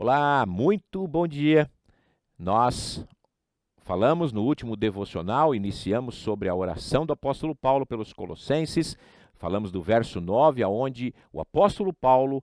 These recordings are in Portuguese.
Olá, muito bom dia. Nós falamos no último devocional, iniciamos sobre a oração do apóstolo Paulo pelos Colossenses, falamos do verso 9, aonde o apóstolo Paulo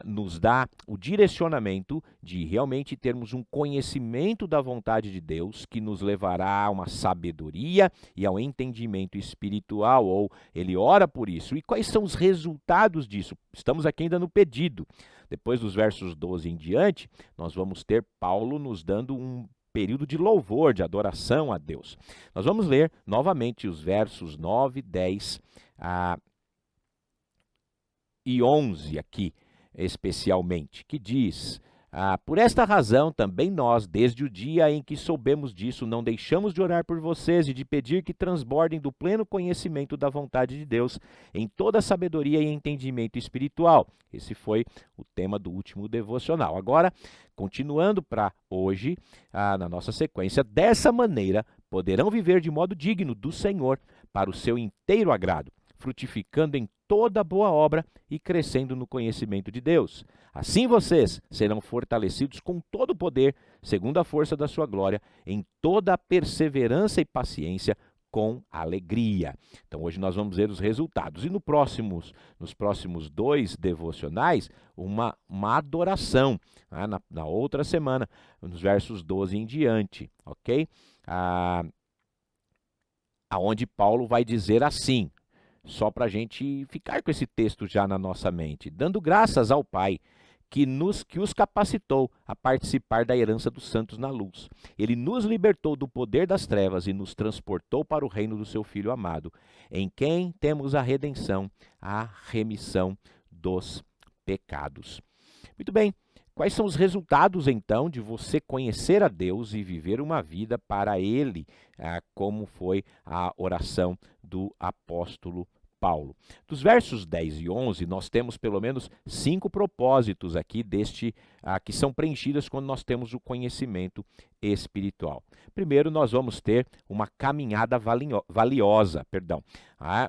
nos dá o direcionamento de realmente termos um conhecimento da vontade de Deus, que nos levará a uma sabedoria e ao entendimento espiritual, ou ele ora por isso. E quais são os resultados disso? Estamos aqui ainda no pedido. Depois dos versos 12 em diante, nós vamos ter Paulo nos dando um período de louvor, de adoração a Deus. Nós vamos ler novamente os versos 9, 10 e 11 aqui, especialmente, que diz: por esta razão também nós, desde o dia em que soubemos disso, não deixamos de orar por vocês e de pedir que transbordem do pleno conhecimento da vontade de Deus, em toda sabedoria e entendimento espiritual. Esse foi o tema do último devocional. Agora, continuando para hoje, na nossa sequência, dessa maneira poderão viver de modo digno do Senhor, para o seu inteiro agrado, frutificando em toda boa obra e crescendo no conhecimento de Deus. Assim vocês serão fortalecidos com todo o poder, segundo a força da sua glória, em toda a perseverança e paciência, com alegria. Então hoje nós vamos ver os resultados. E nos próximos 2 devocionais, uma adoração, na outra semana, nos versos 12 em diante, ok? Aonde Paulo vai dizer assim, só para a gente ficar com esse texto já na nossa mente: dando graças ao Pai, que os capacitou a participar da herança dos santos na luz. Ele nos libertou do poder das trevas e nos transportou para o reino do seu Filho amado, em quem temos a redenção, a remissão dos pecados. Muito bem, quais são os resultados, então, de você conhecer a Deus e viver uma vida para Ele, como foi a oração do apóstolo Paulo? Dos versos 10 e 11, nós temos pelo menos 5 propósitos aqui que são preenchidas quando nós temos o conhecimento espiritual. Primeiro, nós vamos ter uma caminhada valiosa.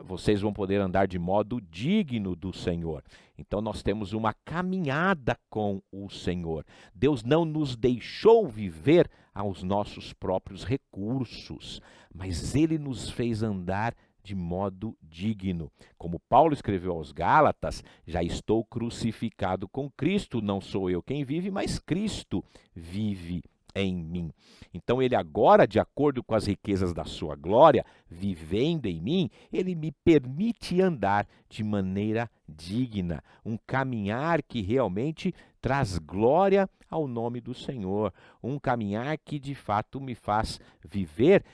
Vocês vão poder andar de modo digno do Senhor. Então, nós temos uma caminhada com o Senhor. Deus não nos deixou viver aos nossos próprios recursos, mas Ele nos fez andar de modo digno. Como Paulo escreveu aos Gálatas: já estou crucificado com Cristo, não sou eu quem vive, mas Cristo vive em mim. Então ele agora, de acordo com as riquezas da sua glória, vivendo em mim, ele me permite andar de maneira digna, um caminhar que realmente traz glória ao nome do Senhor, um caminhar que de fato me faz viver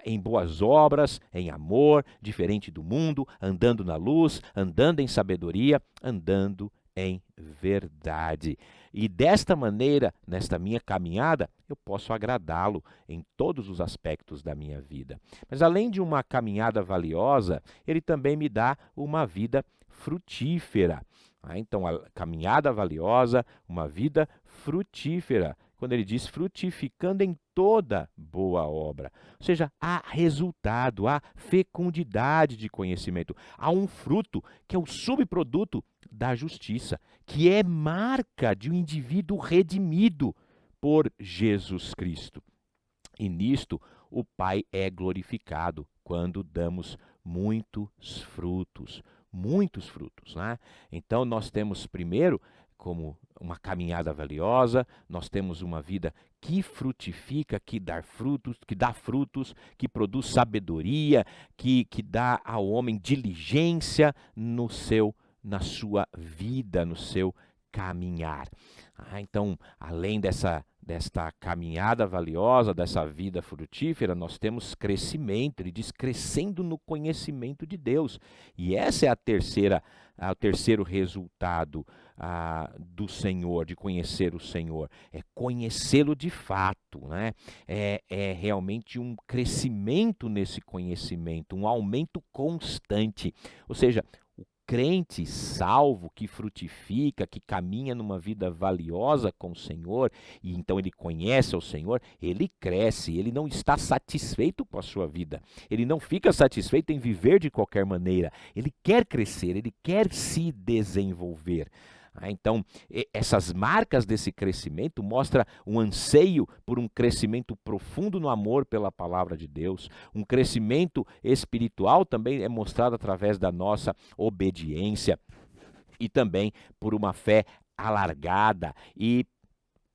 em boas obras, em amor, diferente do mundo, andando na luz, andando em sabedoria, andando em verdade. E desta maneira, nesta minha caminhada, eu posso agradá-lo em todos os aspectos da minha vida. Mas além de uma caminhada valiosa, ele também me dá uma vida frutífera. Então, a caminhada valiosa, uma vida frutífera. Quando ele diz frutificando em toda boa obra. Ou seja, há resultado, há fecundidade de conhecimento. Há um fruto que é o subproduto da justiça, que é marca de um indivíduo redimido por Jesus Cristo. E nisto o Pai é glorificado quando damos muitos frutos. Muitos frutos, né? Então nós temos primeiro como uma caminhada valiosa, nós temos uma vida que frutifica, que dá frutos, que produz sabedoria, que dá ao homem diligência na sua vida, no seu caminhar. Então, além desta caminhada valiosa, dessa vida frutífera, nós temos crescimento. Ele diz: crescendo no conhecimento de Deus. E essa é o terceiro resultado do Senhor, de conhecer o Senhor. É conhecê-lo de fato, né? É realmente um crescimento nesse conhecimento, um aumento constante. Ou seja, crente salvo, que frutifica, que caminha numa vida valiosa com o Senhor, e então ele conhece ao Senhor, ele cresce, ele não está satisfeito com a sua vida, ele não fica satisfeito em viver de qualquer maneira, ele quer crescer, ele quer se desenvolver. Então, essas marcas desse crescimento mostram um anseio por um crescimento profundo no amor pela palavra de Deus. Um crescimento espiritual também é mostrado através da nossa obediência e também por uma fé alargada e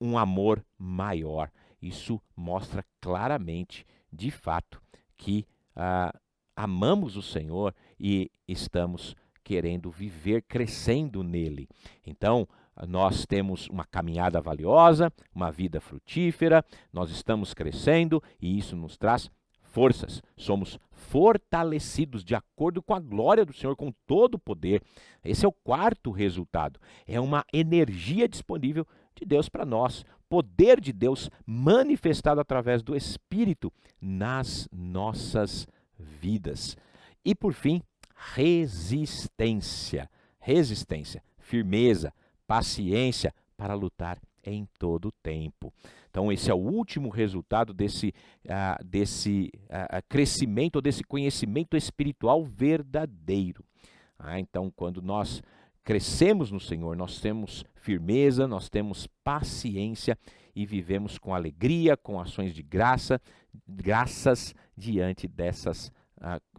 um amor maior. Isso mostra claramente, de fato, que amamos o Senhor e estamos querendo viver crescendo nele. Então, nós temos uma caminhada valiosa, uma vida frutífera, nós estamos crescendo e isso nos traz forças. Somos fortalecidos de acordo com a glória do Senhor, com todo o poder. Esse é o quarto resultado. É uma energia disponível de Deus para nós. Poder de Deus manifestado através do Espírito nas nossas vidas. E por fim, resistência. Resistência, firmeza, paciência para lutar em todo o tempo. Então, esse é o último resultado desse crescimento, desse conhecimento espiritual verdadeiro. Então, quando nós crescemos no Senhor, nós temos firmeza, nós temos paciência e vivemos com alegria, com ações de graças diante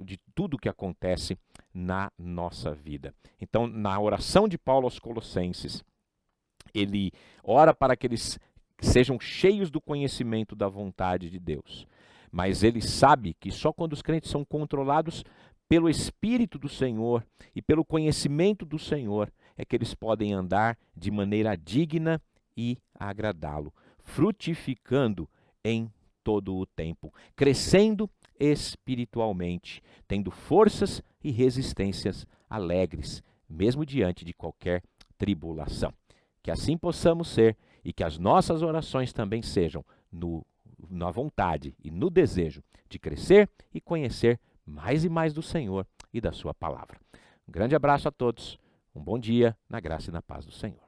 de tudo que acontece na nossa vida. Então, na oração de Paulo aos Colossenses, ele ora para que eles sejam cheios do conhecimento da vontade de Deus. Mas ele sabe que só quando os crentes são controlados pelo Espírito do Senhor e pelo conhecimento do Senhor é que eles podem andar de maneira digna e agradá-lo, frutificando em todo o tempo, crescendo espiritualmente, tendo forças e resistências alegres, mesmo diante de qualquer tribulação. Que assim possamos ser e que as nossas orações também sejam na vontade e no desejo de crescer e conhecer mais e mais do Senhor e da sua palavra. Um grande abraço a todos, um bom dia, na graça e na paz do Senhor.